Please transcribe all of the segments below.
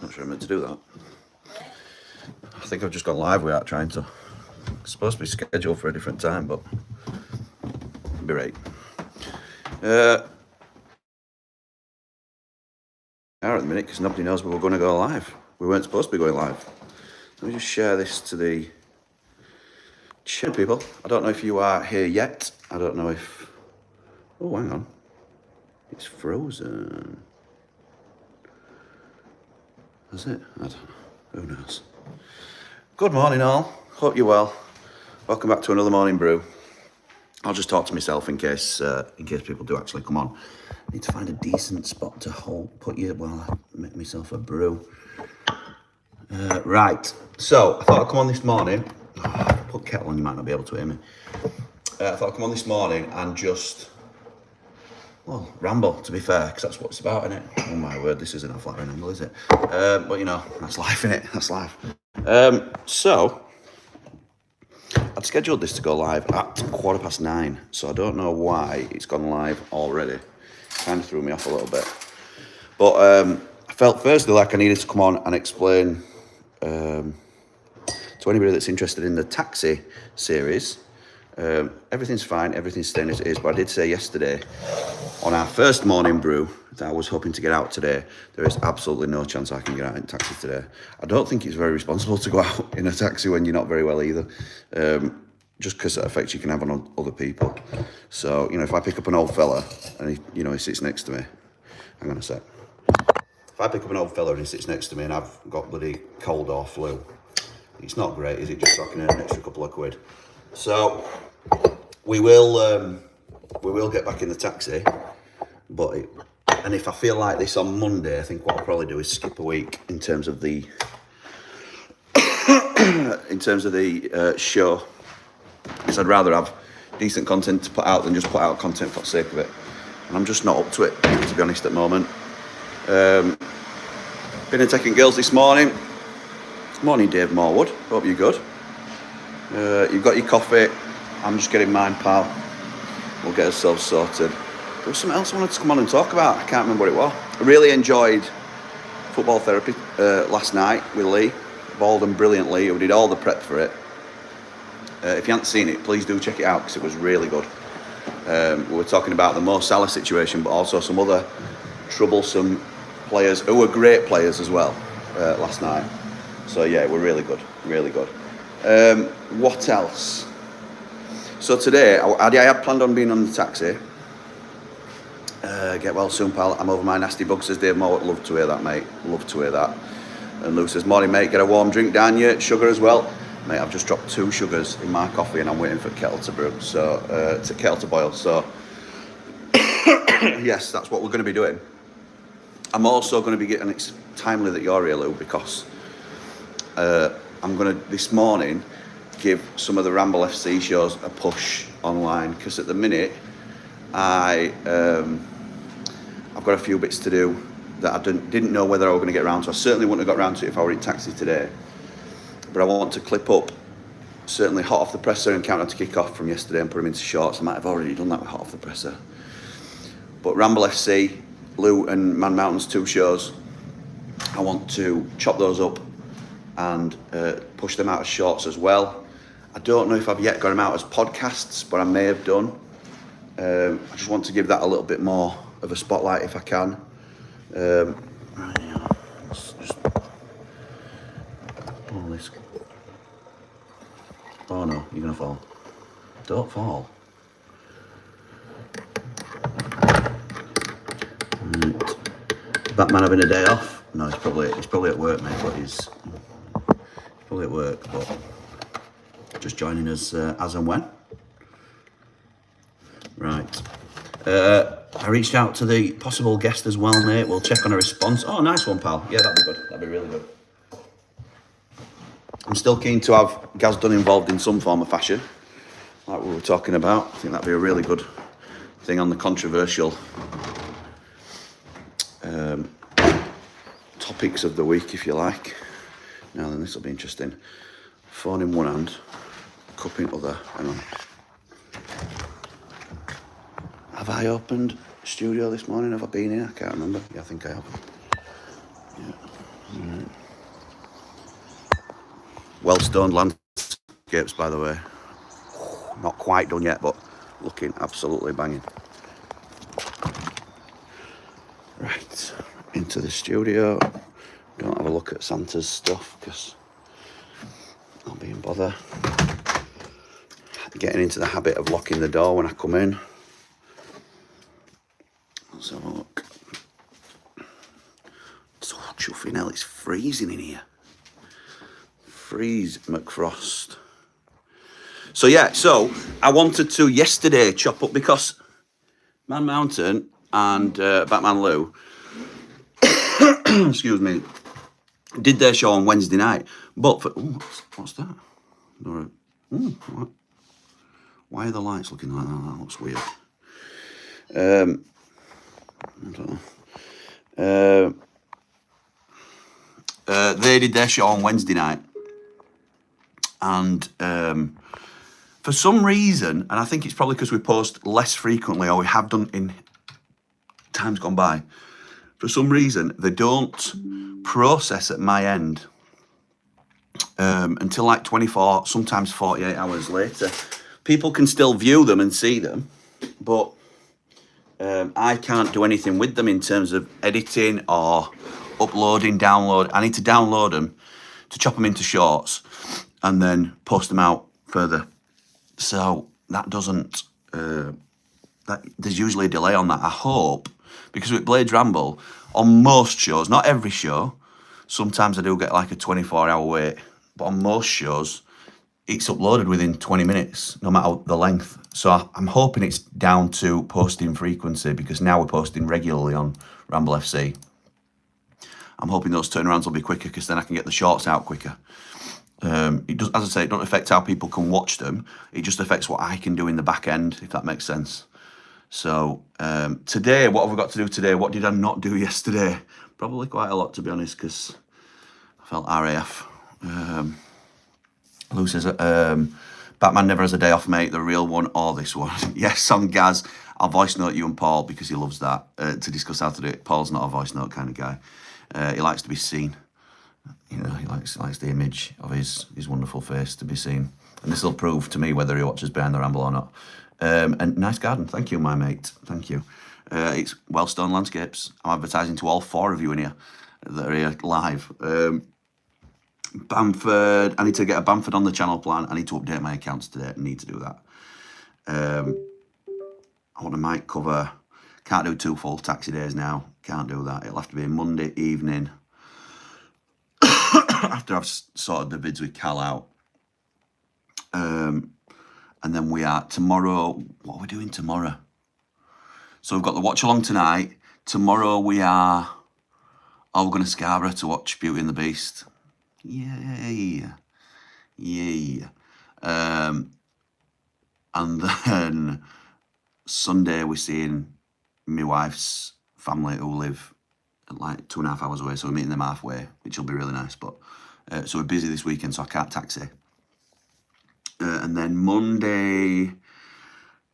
Not sure I'm meant to do that. I think I've just gone live without trying to. It's supposed to be scheduled for a different time, but it'll be right. At the minute because nobody knows we were going to go live. We weren't supposed to be going live. Let me just share this to the chat, people. I don't know if you are here yet. I don't know if... Oh, hang on. It's frozen. Is it? I don't know. Who knows? Good morning, all. Hope you're well. Welcome back to another morning brew. I'll just talk to myself in case people do actually come on. I need to find a decent spot to put you while I make myself a brew. Right. So I thought I'd come on this morning. Put kettle on, you might not be able to hear me. I thought I'd come on this morning and just, well, ramble, to be fair, because that's what it's about, isn't it? Oh my word, this isn't a flattering ramble, is it? But you know, that's life, innit? That's life. So I'd scheduled this to go live at 9:15, so I don't know why it's gone live already. Kind of threw me off a little bit. But I felt firstly like I needed to come on and explain to anybody that's interested in the taxi series. Everything's fine, everything's staying as it is, but I did say yesterday on our first morning brew that I was hoping to get out today. There is absolutely no chance I can get out in taxi today. I don't think it's very responsible to go out in a taxi when you're not very well either, just because of the effect you can have on other people. So, you know, if I pick up an old fella and he sits next to me, hang on a sec. If I pick up an old fella and he sits next to me and I've got bloody cold or flu, it's not great, is it, just so I can earn an extra couple of quid. So we will get back in the taxi, and if I feel like this on Monday, I think what I'll probably do is skip a week in terms of the show, because I'd rather have decent content to put out than just put out content for the sake of it, and I'm just not up to it, to be honest, at the moment. Been in taking girls this morning. Morning, Dave Morwood. Hope you're good. You've got your coffee. I'm just getting mine, pal. We'll get ourselves sorted. There was something else I wanted to come on and talk about. I can't remember what it was. I really enjoyed football therapy last night with Lee. Balled and brilliantly. We did all the prep for it. If you haven't seen it, please do check it out because it was really good. We were talking about the Mo Salah situation, but also some other troublesome players who were great players as well last night. So yeah, we're really good, really good. What else? So today, I had planned on being on the taxi. Get well soon, pal. I'm over my nasty bug, says Dave Moore. Love to hear that, mate. Love to hear that. And Lou says, morning, mate. Get a warm drink down you. Sugar as well. Mate, I've just dropped 2 sugars in my coffee and I'm waiting for kettle to brew. So, kettle to boil. So, yes, that's what we're going to be doing. I'm also going to be getting, it's timely that you're here, Lou, because I'm going to, this morning, give some of the Ramble FC shows a push online, because at the minute, I've got a few bits to do that I didn't know whether I was going to get around to. I certainly wouldn't have got around to it if I were in taxi today. But I want to clip up, certainly hot off the presser and countdown to kick off from yesterday and put them into shorts. I might have already done that with hot off the presser. But Ramble FC, Lou and Man Mountain's 2 shows, I want to chop those up and push them out as shorts as well. I don't know if I've yet got them out as podcasts, but I may have done. I just want to give that a little bit more of a spotlight if I can. Right, yeah. Let's just pull this. Oh no, you're gonna fall. Don't fall. Right. Batman having a day off? No, he's probably at work, mate. But he's probably at work, but just joining us as and when. Right. I reached out to the possible guest as well, mate. We'll check on a response. Oh, nice one, pal. Yeah, that'd be good. That'd be really good. I'm still keen to have Gaz Dunn involved in some form of fashion, like we were talking about. I think that'd be a really good thing on the controversial topics of the week, if you like. Now then, this will be interesting. Phone in one hand, cup in other. Hang on. Have I opened studio this morning? Have I been here? I can't remember. Yeah, I think I have. Yeah. Well stoned landscapes, by the way. Not quite done yet, but looking absolutely banging. Right, into the studio. Don't have a look at Santa's stuff because I'll be in bother. Getting into the habit of locking the door when I come in. Let's have a look. So chuffing hell, it's freezing in here. Freeze McFrost. So yeah, so I wanted to yesterday chop up because Man Mountain and Batman Lou, excuse me, did their show on Wednesday night. But for what's that? What? Why are the lights looking like that? That looks weird. I don't know. They did their show on Wednesday night, and for some reason, and I think it's probably because we post less frequently, or we have done in times gone by. For some reason, they don't process at my end until like 24, sometimes 48 hours later. People can still view them and see them, but I can't do anything with them in terms of editing or uploading, download. I need to download them to chop them into shorts and then post them out further. So that doesn't, there's usually a delay on that. I hope, because with Blades Ramble, on most shows, not every show, sometimes I do get like a 24-hour wait, but on most shows, it's uploaded within 20 minutes, no matter the length. So I'm hoping it's down to posting frequency, because now we're posting regularly on Ramble FC. I'm hoping those turnarounds will be quicker, because then I can get the shorts out quicker. It does, as I say, it doesn't affect how people can watch them. It just affects what I can do in the back end, if that makes sense. So today, what have we got to do today? What did I not do yesterday? Probably quite a lot, to be honest, because I felt RAF. Lou says, Batman never has a day off, mate, the real one or this one. Yes, on Gaz, I'll voice note you and Paul because he loves that, to discuss how to do it. Paul's not a voice note kind of guy. He likes to be seen. You know, he likes the image of his wonderful face to be seen. And this will prove to me whether he watches Behind the Ramble or not. And nice garden. Thank you, my mate. Thank you. It's Wellstone Landscapes. I'm advertising to all 4 of you in here that are here live. Bamford. I need to get a Bamford on the channel plan. I need to update my accounts today. I need to do that. I want a mic cover. Can't do 2 full taxi days now. Can't do that. It'll have to be Monday evening. After I've sorted the vids with Cal out. And then we are tomorrow. What are we doing tomorrow? So we've got the watch along tonight. Tomorrow we are. Oh, we're going to Scarborough to watch Beauty and the Beast. Yay. Yay. And then Sunday we're seeing my wife's family who live like 2.5 hours away. So we're meeting them halfway, which will be really nice. But so we're busy this weekend, so I can't taxi. And then Monday,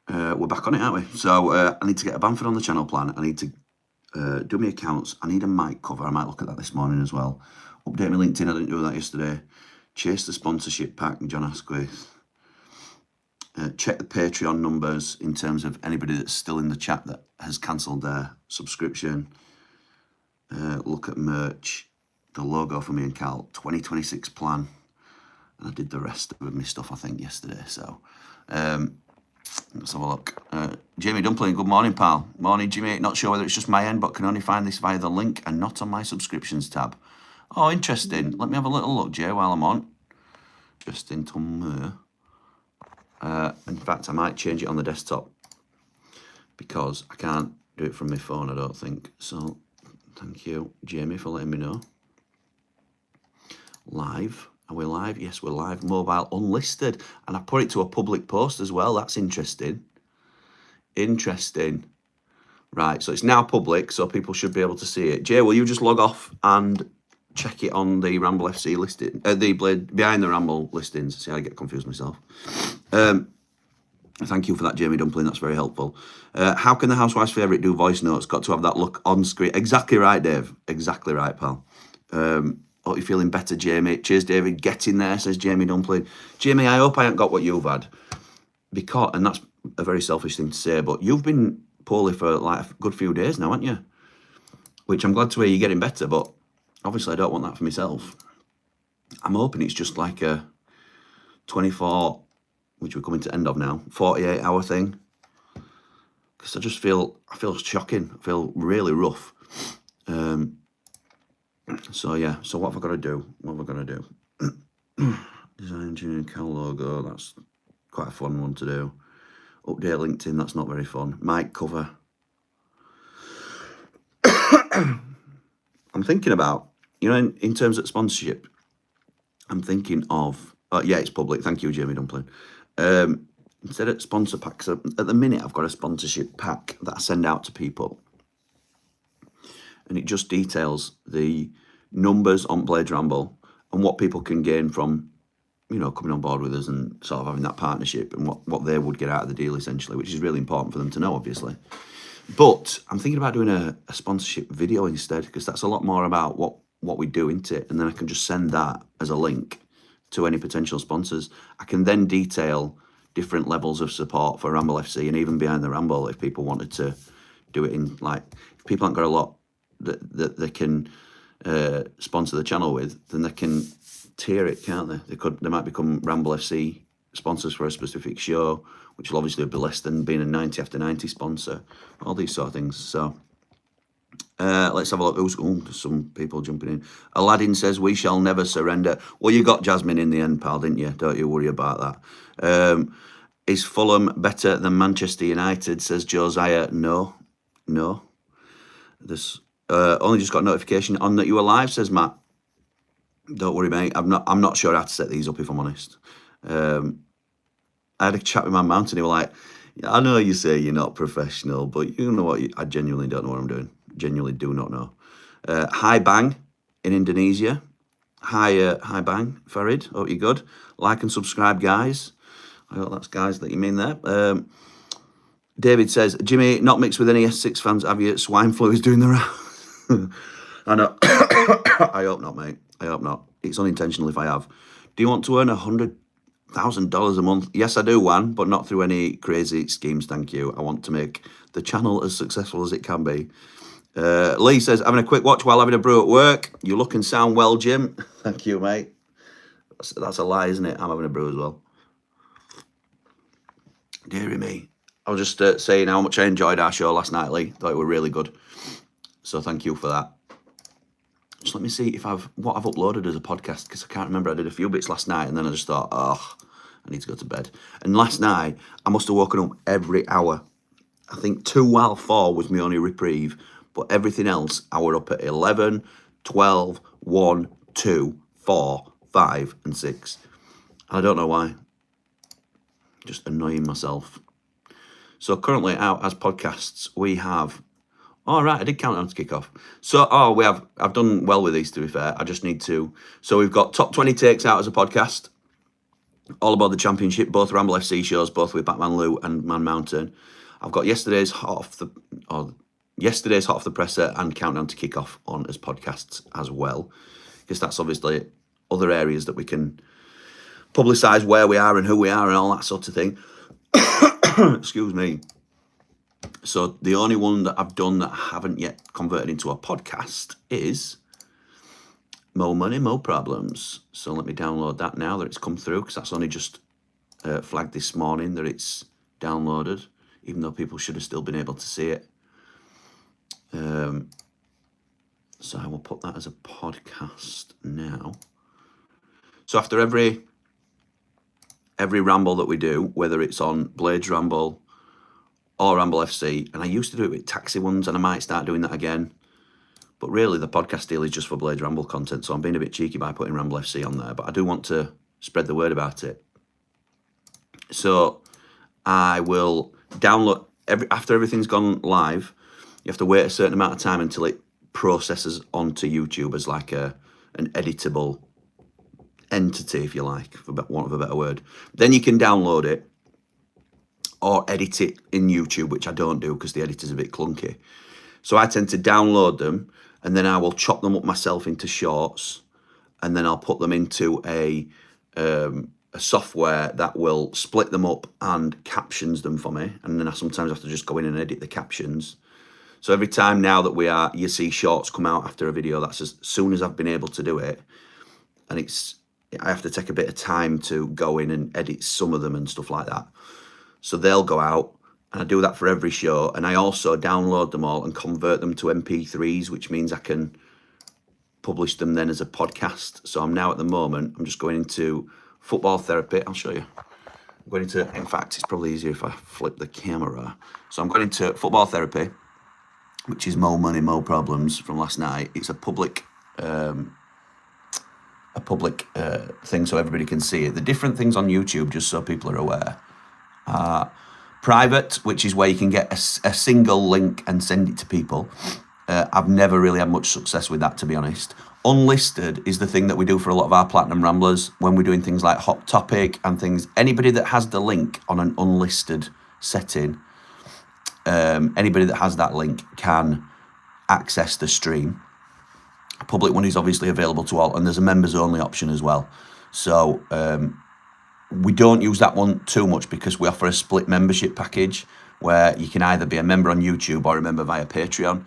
we're back on it, aren't we? So I need to get a Bamford on the channel plan. I need to do my accounts. I need a mic cover. I might look at that this morning as well. Update my LinkedIn. I didn't do that yesterday. Chase the sponsorship pack, John Asquith. Check the Patreon numbers in terms of anybody that's still in the chat that has cancelled their subscription. Look at merch. The logo for me and Cal. 2026 plan. And I did the rest of my stuff, I think, yesterday. So, let's have a look. Jamie Dumpling, good morning, pal. Morning, Jimmy. Not sure whether it's just my end, but can only find this via the link and not on my subscriptions tab. Oh, interesting. Let me have a little look, Jay, while I'm on. Interesting, Tom. In fact, I might change it on the desktop because I can't do it from my phone, I don't think. So, thank you, Jamie, for letting me know. Live. Are we live? Yes, we're live. Mobile unlisted. And I put it to a public post as well. That's interesting. Interesting. Right, so it's now public, so people should be able to see it. Jay, will you just log off and check it on the Ramble FC listing, the Blade Behind the Ramble listings? See, I get confused myself. Thank you for that, Jamie Dumpling. That's very helpful. How can the housewife's favourite do voice notes? Got to have that look on screen. Exactly right, Dave. Exactly right, pal. Hope you're feeling better, Jamie. Cheers, David. Get in there, says Jamie Dumpling. Jamie, I hope I haven't got what you've had. Because, and that's a very selfish thing to say, but you've been poorly for like a good few days now, haven't you? Which I'm glad to hear you're getting better, but obviously I don't want that for myself. I'm hoping it's just like a 24, which we're coming to end of now, 48-hour thing. Because I feel shocking. I feel really rough. So yeah, so what have I got to do? Design engineering cal logo, that's quite a fun one to do. Update LinkedIn, that's not very fun. Mic cover. I'm thinking about, in terms of sponsorship, I'm thinking of, yeah, it's public. Thank you, Jamie Dumpling. Instead of sponsor packs, at the minute I've got a sponsorship pack that I send out to people. And it just details the numbers on Blades Ramble and what people can gain from, coming on board with us and sort of having that partnership and what they would get out of the deal, essentially, which is really important for them to know, obviously. But I'm thinking about doing a sponsorship video instead, because that's a lot more about what we do, isn't it? And then I can just send that as a link to any potential sponsors. I can then detail different levels of support for Ramble FC and even behind the Ramble if people wanted to do it in, like, if people haven't got a lot that they can sponsor the channel with, then they can tier it, can't they? They might become Ramble FC sponsors for a specific show, which will obviously be less than being a 90 after 90 sponsor, all these sort of things. So let's have a look. There's some people jumping in. Aladdin says, we shall never surrender. Well, you got Jasmine in the end, pal, didn't you? Don't you worry about that. Is Fulham better than Manchester United, says Josiah. No. There's only just got notification on that you were live, says Matt. Don't worry, mate. I'm not sure how to set these up, if I'm honest. I had a chat with my mount and he was like, I know you say you're not professional, but you know what? I genuinely don't know what I'm doing. Genuinely do not know. Hi Bang in Indonesia. Hi Bang, Farid. Hope you're good. Like and subscribe, guys. I hope that's guys that you mean there. David says, Jimmy, not mixed with any S6 fans, have you? Swine flu is doing the round. I know. I hope not, mate. I hope not. It's unintentional if I have. Do you want to earn $100,000 a month? Yes, I do, Juan, but not through any crazy schemes, thank you. I want to make the channel as successful as it can be. Lee says, having a quick watch while having a brew at work. You look and sound well, Jim. Thank you, mate. That's a lie, isn't it? I'm having a brew as well. Deary me. I was just saying how much I enjoyed our show last night, Lee. Thought it were really good. So thank you for that. Just let me see if what I've uploaded as a podcast, because I can't remember. I did a few bits last night and then I just thought, I need to go to bed. And last night, I must have woken up every hour. I think 2 while 4 was my only reprieve, but everything else, I were up at 11, 12, 1, 2, 4, 5 and 6. I don't know why. Just annoying myself. So currently out as podcasts, we have... All right, I did count down to kick off. So, I've done well with these, to be fair. I just need to... So we've got top 20 takes out as a podcast. All about the championship, both Ramble FC shows, both with Batman Lou and Man Mountain. I've got yesterday's hot off the presser and countdown to kick off on as podcasts as well. Because that's obviously other areas that we can publicise where we are and who we are and all that sort of thing. Excuse me. So the only one that I've done that I haven't yet converted into a podcast is Mo Money, Mo Problems. So let me download that now that it's come through, because that's only just flagged this morning that it's downloaded, even though people should have still been able to see it. So I will put that as a podcast now. So after every ramble that we do, whether it's on Blades Ramble or Ramble FC, and I used to do it with taxi ones, and I might start doing that again. But really, the podcast deal is just for Blades Ramble content, so I'm being a bit cheeky by putting Ramble FC on there, but I do want to spread the word about it. So I will download, after everything's gone live, you have to wait a certain amount of time until it processes onto YouTube as like an editable entity, if you like, for want of a better word. Then you can download it or edit it in YouTube, which I don't do because the editor's a bit clunky. So I tend to download them and then I will chop them up myself into shorts, and then I'll put them into a software that will split them up and captions them for me, and then I sometimes have to just go in and edit the captions. So every time now that you see shorts come out after a video, that's as soon as I've been able to do it, and I have to take a bit of time to go in and edit some of them and stuff like that. So they'll go out, and I do that for every show, and I also download them all and convert them to MP3s, which means I can publish them then as a podcast. So I'm now at the moment, I'm just going into football therapy. I'll show you. I'm going into, in fact, it's probably easier if I flip the camera. So I'm going into football therapy, which is Mo Money, Mo Problems from last night. It's a public thing so everybody can see it. The different things on YouTube, just so people are aware, are private, which is where you can get a single link and send it to people. I've never really had much success with that, to be honest. Unlisted is the thing that we do for a lot of our Platinum Ramblers when we're doing things like Hot Topic and things. Anybody that has the link on an unlisted setting, anybody that has that link can access the stream. A public one is obviously available to all, and there's a members only option as well. So we don't use that one too much because we offer a split membership package where you can either be a member on YouTube or a member via Patreon.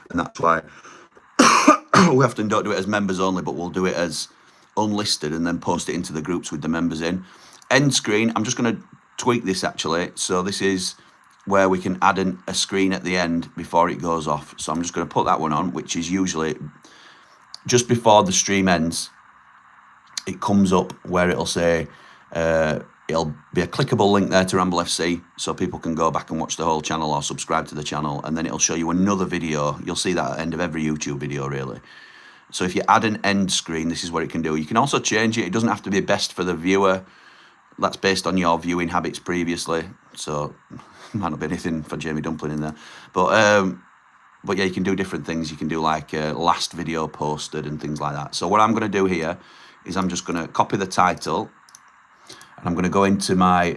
And that's why we often don't do it as members only, but we'll do it as unlisted and then post it into the groups with the members in. End screen, I'm just going to tweak this actually. So this is where we can add a screen at the end before it goes off. So I'm just going to put that one on, which is usually just before the stream ends. It comes up where it'll say, it'll be a clickable link there to Ramble FC, so people can go back and watch the whole channel or subscribe to the channel, and then it'll show you another video. You'll see that at the end of every YouTube video, really. So if you add an end screen, this is what it can do. You can also change it. It doesn't have to be best for the viewer. That's based on your viewing habits previously, so might not be anything for Jamie Dumpling in there. But yeah, you can do different things. You can do like last video posted and things like that. So what I'm going to do here is I'm just going to copy the title, and I'm going to go into my,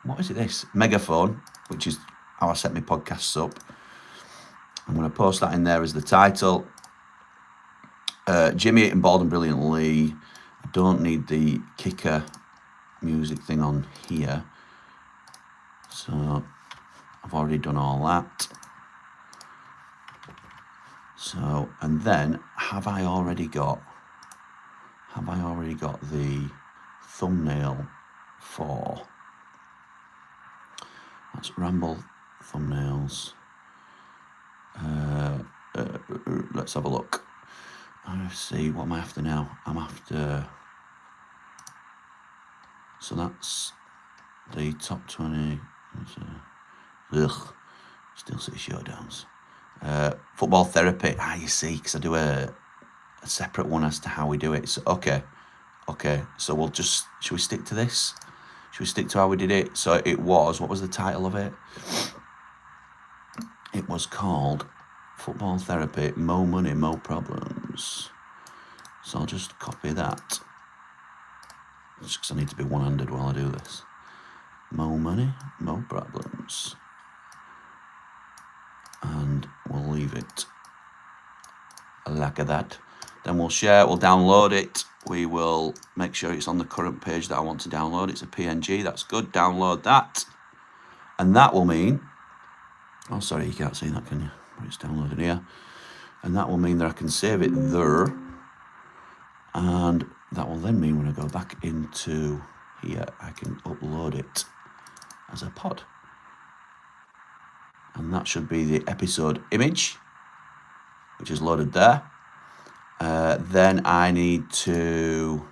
what is it, this? Megaphone, which is how I set my podcasts up. I'm going to post that in there as the title. Jimmy eating bald and brilliantly. I don't need the kicker music thing on here. So I've already done all that. So, and then have I already got the thumbnail for, that's Ramble thumbnails. Let's have a look. Let's see, what am I after now? I'm after, so that's the top 20. Still City Showdowns. Football therapy. You see, because I do a separate one as to how we do it. So, okay. So we'll just, should we stick to this? Should we stick to how we did it? So it was, what was the title of it? It was called Football Therapy, Mo Money, Mo Problems. So I'll just copy that. Just because I need to be one-handed while I do this. Mo Money, Mo Problems. And we'll leave it like that. Then we'll share, we'll download it. We will make sure it's on the current page that I want to download. It's a PNG, that's good. Download that. And that will mean, oh sorry, you can't see that, can you? But it's downloaded here. And that will mean that I can save it there. And that will then mean when I go back into here, I can upload it as a pod. And that should be the episode image, which is loaded there. Then I need to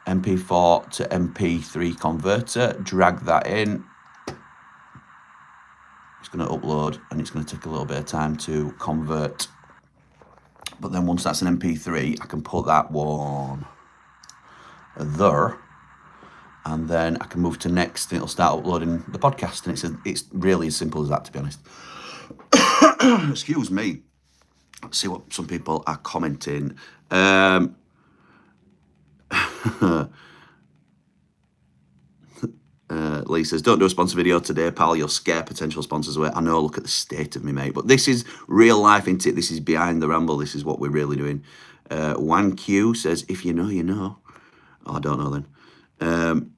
MP4 to MP3 converter, drag that in. It's going to upload and it's going to take a little bit of time to convert. But then once that's an MP3, I can put that one there. And then I can move to next and it'll start uploading the podcast. And it's really as simple as that, to be honest. Excuse me. Let's see what some people are commenting. Lee says, don't do a sponsor video today, pal. You'll scare potential sponsors away. I know, look at the state of me, mate. But this is real life, isn't it? This is behind the ramble. This is what we're really doing. Wan Q says, if you know, you know. Oh, I don't know then.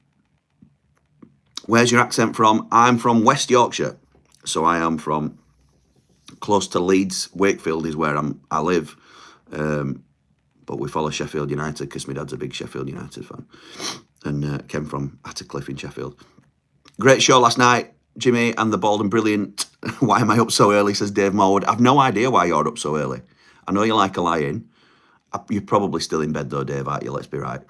Where's your accent from? I'm from West Yorkshire. So I am from close to Leeds. Wakefield is where I live. But we follow Sheffield United because my dad's a big Sheffield United fan. And came from Attercliffe in Sheffield. Great show last night, Jimmy and the Bald and Brilliant. Why am I up so early, says Dave Morwood. I've no idea why you're up so early. I know you like a lie-in. You're probably still in bed though, Dave, aren't you? Let's be right.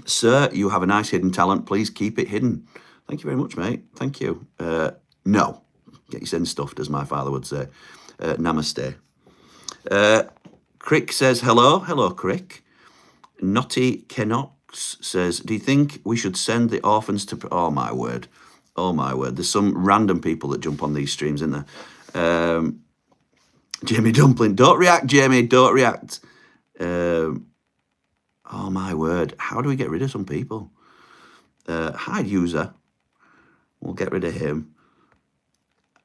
Sir, you have a nice hidden talent. Please keep it hidden. Thank you very much, mate. Thank you. No. Get your sin stuffed, as my father would say. Namaste. Crick says hello. Hello, Crick. Notty Kenox says, do you think we should send the orphans to... Oh, my word. Oh, my word. There's some random people that jump on these streams, isn't there? Jamie Dumpling. Don't react, Jamie. Don't react. Oh, my word. How do we get rid of some people? Hide user. We'll get rid of him.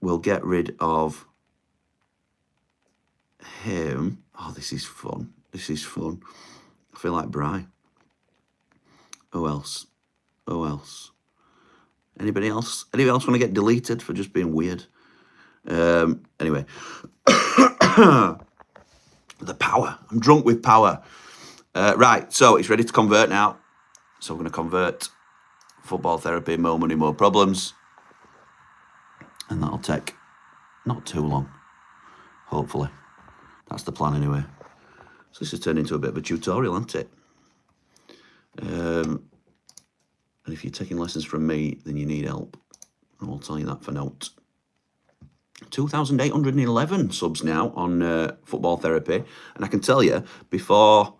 We'll get rid of him. Oh, this is fun. This is fun. I feel like Bri. Who else? Who else? Anybody else? Anybody else want to get deleted for just being weird? Anyway. The power. I'm drunk with power. Right, so it's ready to convert now. So we're going to convert football therapy, more money, more problems. And that'll take not too long, hopefully. That's the plan anyway. So this has turned into a bit of a tutorial, hasn't it? And if you're taking lessons from me, then you need help. I will tell you that for note. 2,811 subs now on football therapy. And I can tell you, before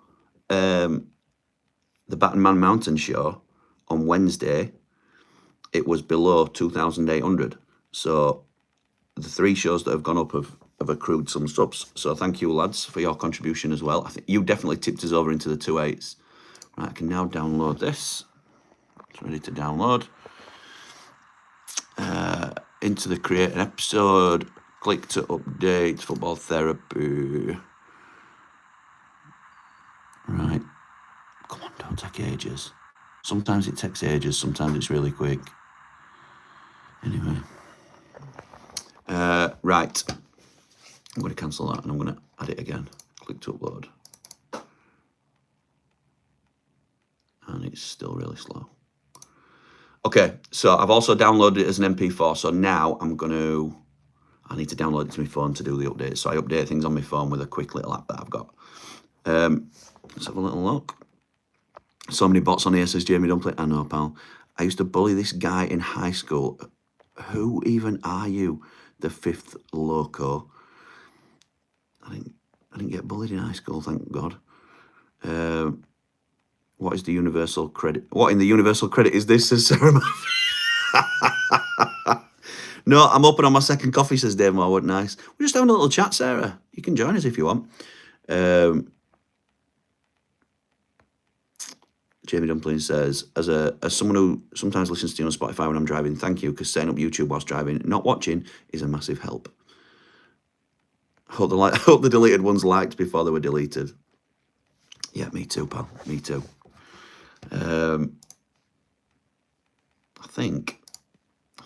the Baton Man Mountain show on Wednesday, it was below 2,800. So the 3 shows that have gone up have accrued some subs. So thank you, lads, for your contribution as well. I think you definitely tipped us over into the 2.8s. Right, I can now download this. It's ready to download. Into the create an episode. Click to update football therapy. Right. Come on, don't take ages. Sometimes it takes ages, sometimes it's really quick. Anyway. Right. I'm going to cancel that and I'm going to add it again. Click to upload. And it's still really slow. Okay, so I've also downloaded it as an MP4. So now I need to download it to my phone to do the updates. So I update things on my phone with a quick little app that I've got. Let's have a little look. So many bots on here, says Jamie Dumpling. I know, pal. I used to bully this guy in high school. Who even are you? The 5th loco. I didn't get bullied in high school, thank God. What is the universal credit? What in the universal credit is this, says Sarah? No, I'm open on my second coffee, says Dave Marwood. Nice. We're just having a little chat, Sarah. You can join us if you want. Jamie Dumpling says, as someone who sometimes listens to you on Spotify when I'm driving, thank you, because setting up YouTube whilst driving, not watching, is a massive help. Hope the deleted ones liked before they were deleted. Yeah, me too, pal. Me too. I think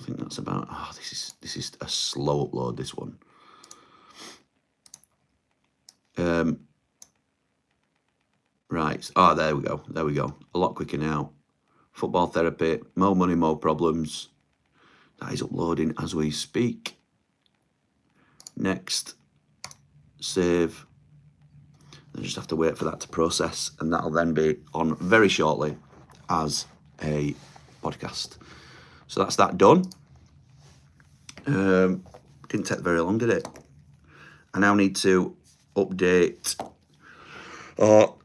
that's about. Oh, this is a slow upload. This one. Right. Oh, there we go. There we go. A lot quicker now. Football therapy. More money, more problems. That is uploading as we speak. Next. Save. I just have to wait for that to process, and that'll then be on very shortly as a podcast. So that's that done. Didn't take very long, did it? I now need to update or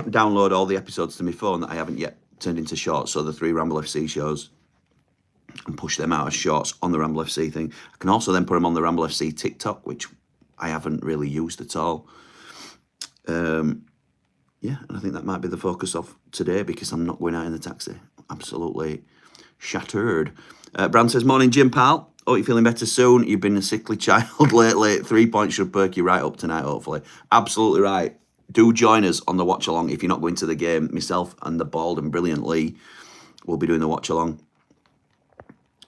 download all the episodes to my phone that I haven't yet turned into shorts. So the 3 Ramble FC shows, and push them out as shorts on the Ramble FC thing. I can also then put them on the Ramble FC TikTok, which I haven't really used at all. Yeah, and I think that might be the focus of today because I'm not going out in the taxi. Absolutely shattered. Brand says, morning, Jim pal. Oh, you're feeling better soon. You've been a sickly child lately. 3 points should perk you right up tonight, hopefully. Absolutely right. Do join us on the watch along if you're not going to the game. Myself and the bald and brilliant Lee will be doing the watch along.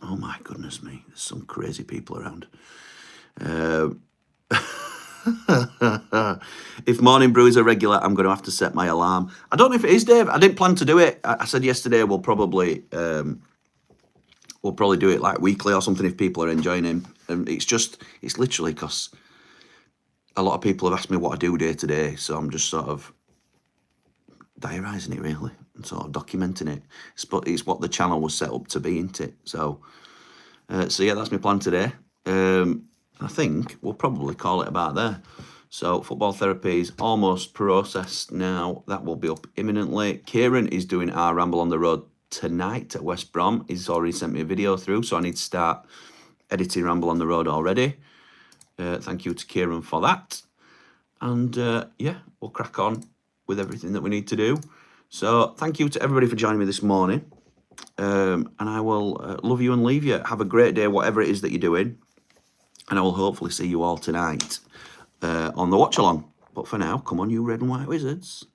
Oh my goodness me, there's some crazy people around. If morning brew is a regular, I'm going to have to set my alarm. I don't know if it is, Dave. I didn't plan to do it. I said yesterday we'll probably do it like weekly or something if people are enjoying him. And it's literally because a lot of people have asked me what I do day to day, so I'm just sort of diarising it really and sort of documenting it. It's what the channel was set up to be, isn't it? So yeah, that's my plan today. I think we'll probably call it about there. So football therapy is almost processed now. That will be up imminently. Kieran is doing our Ramble on the Road tonight at West Brom. He's already sent me a video through, so I need to start editing Ramble on the Road already. Thank you to Kieran for that. And yeah, we'll crack on with everything that we need to do. So thank you to everybody for joining me this morning. And I will love you and leave you. Have a great day, whatever it is that you're doing. And I will hopefully see you all tonight on the watch along. But for now, come on, you red and white wizards.